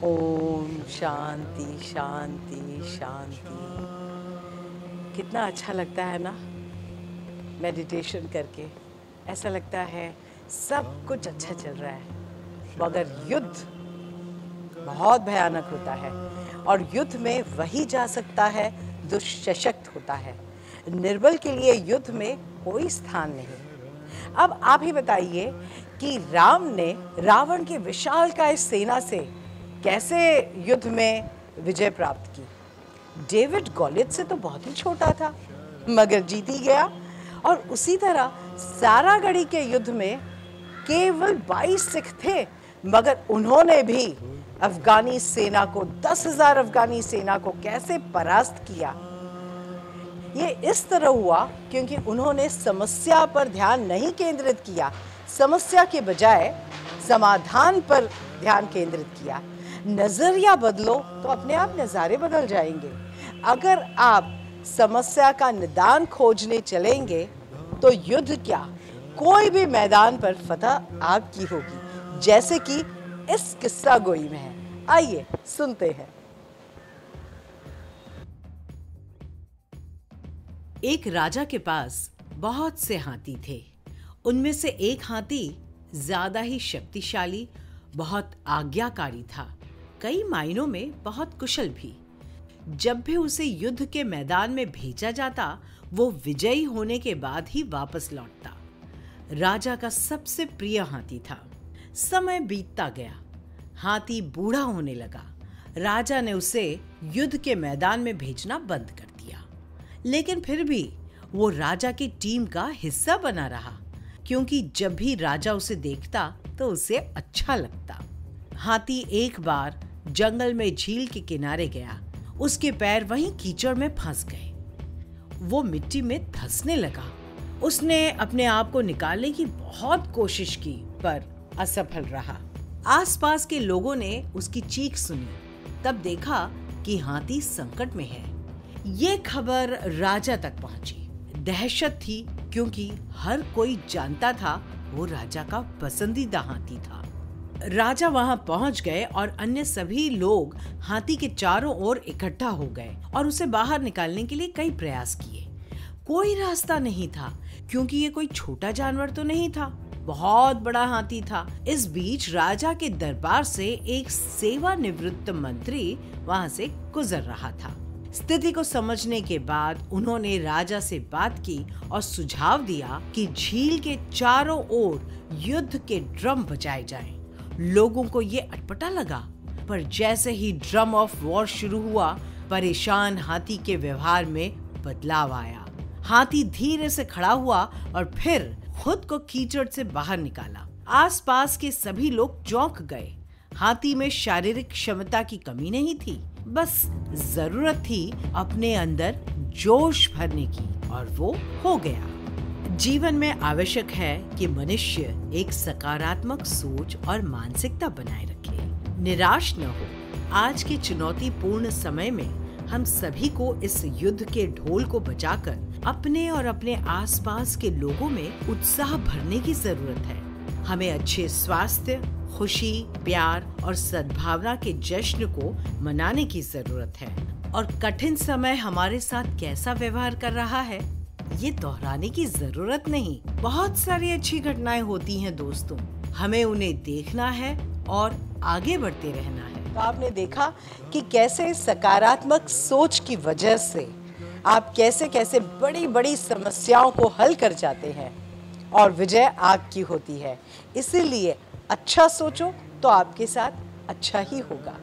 ओम शांति शांति शांति। कितना अच्छा लगता है ना मेडिटेशन करके। ऐसा लगता है सब कुछ अच्छा चल रहा है, मगर युद्ध बहुत भयानक होता है और युद्ध में वही जा सकता है जो सशक्त होता है। निर्बल के लिए युद्ध में कोई स्थान नहीं। अब आप ही बताइए कि राम ने रावण की विशालकाय सेना से कैसे युद्ध में विजय प्राप्त की। डेविड गोलियत से तो बहुत ही छोटा था, मगर जीत ही गया। और उसी तरह सारागढ़ी के युद्ध में केवल 22 सिख थे, मगर उन्होंने भी अफगानी सेना को 10,000 अफगानी सेना को कैसे परास्त किया। ये इस तरह हुआ क्योंकि उन्होंने समस्या पर ध्यान नहीं केंद्रित किया, समस्या के बजाय समाधान पर ध्यान केंद्रित किया। नजरिया बदलो तो अपने आप नज़ारे बदल जाएंगे। अगर आप समस्या का निदान खोजने चलेंगे तो युद्ध क्या, कोई भी मैदान पर फतह आपकी होगी, जैसे कि इस किस्सा गोई में है। आइए सुनते हैं। एक राजा के पास बहुत से हाथी थे। उनमें से एक हाथी ज्यादा ही शक्तिशाली, बहुत आज्ञाकारी था, कई मायनों में बहुत कुशल भी। जब भी उसे युद्ध के मैदान में भेजा जाता, वो विजयी होने के बाद ही वापस लौटता। राजा का सबसे प्रिय हाथी था। समय बीतता गया, हाथी बूढ़ा होने लगा। राजा ने उसे युद्ध के मैदान में भेजना बंद कर दिया, लेकिन फिर भी वो राजा की टीम का हिस्सा बना रहा, क्योंकि जब भी राजा उसे देखता तो उसे अच्छा लगता। हाथी एक बार जंगल में झील के किनारे गया। उसके पैर वहीं कीचड़ में फंस गए। वो मिट्टी में धंसने लगा। उसने अपने आप को निकालने की बहुत कोशिश की, पर असफल रहा। आसपास के लोगों ने उसकी चीख सुनी, तब देखा कि हाथी संकट में है। ये खबर राजा तक पहुंची। दहशत थी, क्योंकि हर कोई जानता था वो राजा का पसंदीदा हाथी था। राजा वहां पहुंच गए और अन्य सभी लोग हाथी के चारों ओर इकट्ठा हो गए और उसे बाहर निकालने के लिए कई प्रयास किए। कोई रास्ता नहीं था, क्योंकि ये कोई छोटा जानवर तो नहीं था, बहुत बड़ा हाथी था। इस बीच राजा के दरबार से एक सेवानिवृत्त मंत्री वहां से गुजर रहा था। स्थिति को समझने के बाद उन्होंने राजा से बात की और सुझाव दिया कि झील के चारों ओर युद्ध के ड्रम बजाए जाएं। लोगों को ये अटपटा लगा, पर जैसे ही ड्रम ऑफ वॉर शुरू हुआ, परेशान हाथी के व्यवहार में बदलाव आया। हाथी धीरे से खड़ा हुआ और फिर खुद को कीचड़ से बाहर निकाला। आसपास के सभी लोग चौंक गए। हाथी में शारीरिक क्षमता की कमी नहीं थी, बस जरूरत थी अपने अंदर जोश भरने की, और वो हो गया। जीवन में आवश्यक है कि मनुष्य एक सकारात्मक सोच और मानसिकता बनाए रखे, निराश न हो। आज के चुनौतीपूर्ण समय में हम सभी को इस युद्ध के ढोल को बजाकर अपने और अपने आसपास के लोगों में उत्साह भरने की जरूरत है। हमें अच्छे स्वास्थ्य, खुशी, प्यार और सद्भावना के जश्न को मनाने की जरूरत है। और कठिन समय हमारे साथ कैसा व्यवहार कर रहा है, ये दोहराने की जरूरत नहीं। बहुत सारी अच्छी घटनाएं होती हैं दोस्तों, हमें उन्हें देखना है और आगे बढ़ते रहना है। तो आपने देखा कि कैसे सकारात्मक सोच की वजह से आप कैसे कैसे बड़ी बड़ी समस्याओं को हल कर जाते हैं और विजय आपकी होती है। इसीलिए अच्छा सोचो तो आपके साथ अच्छा ही होगा।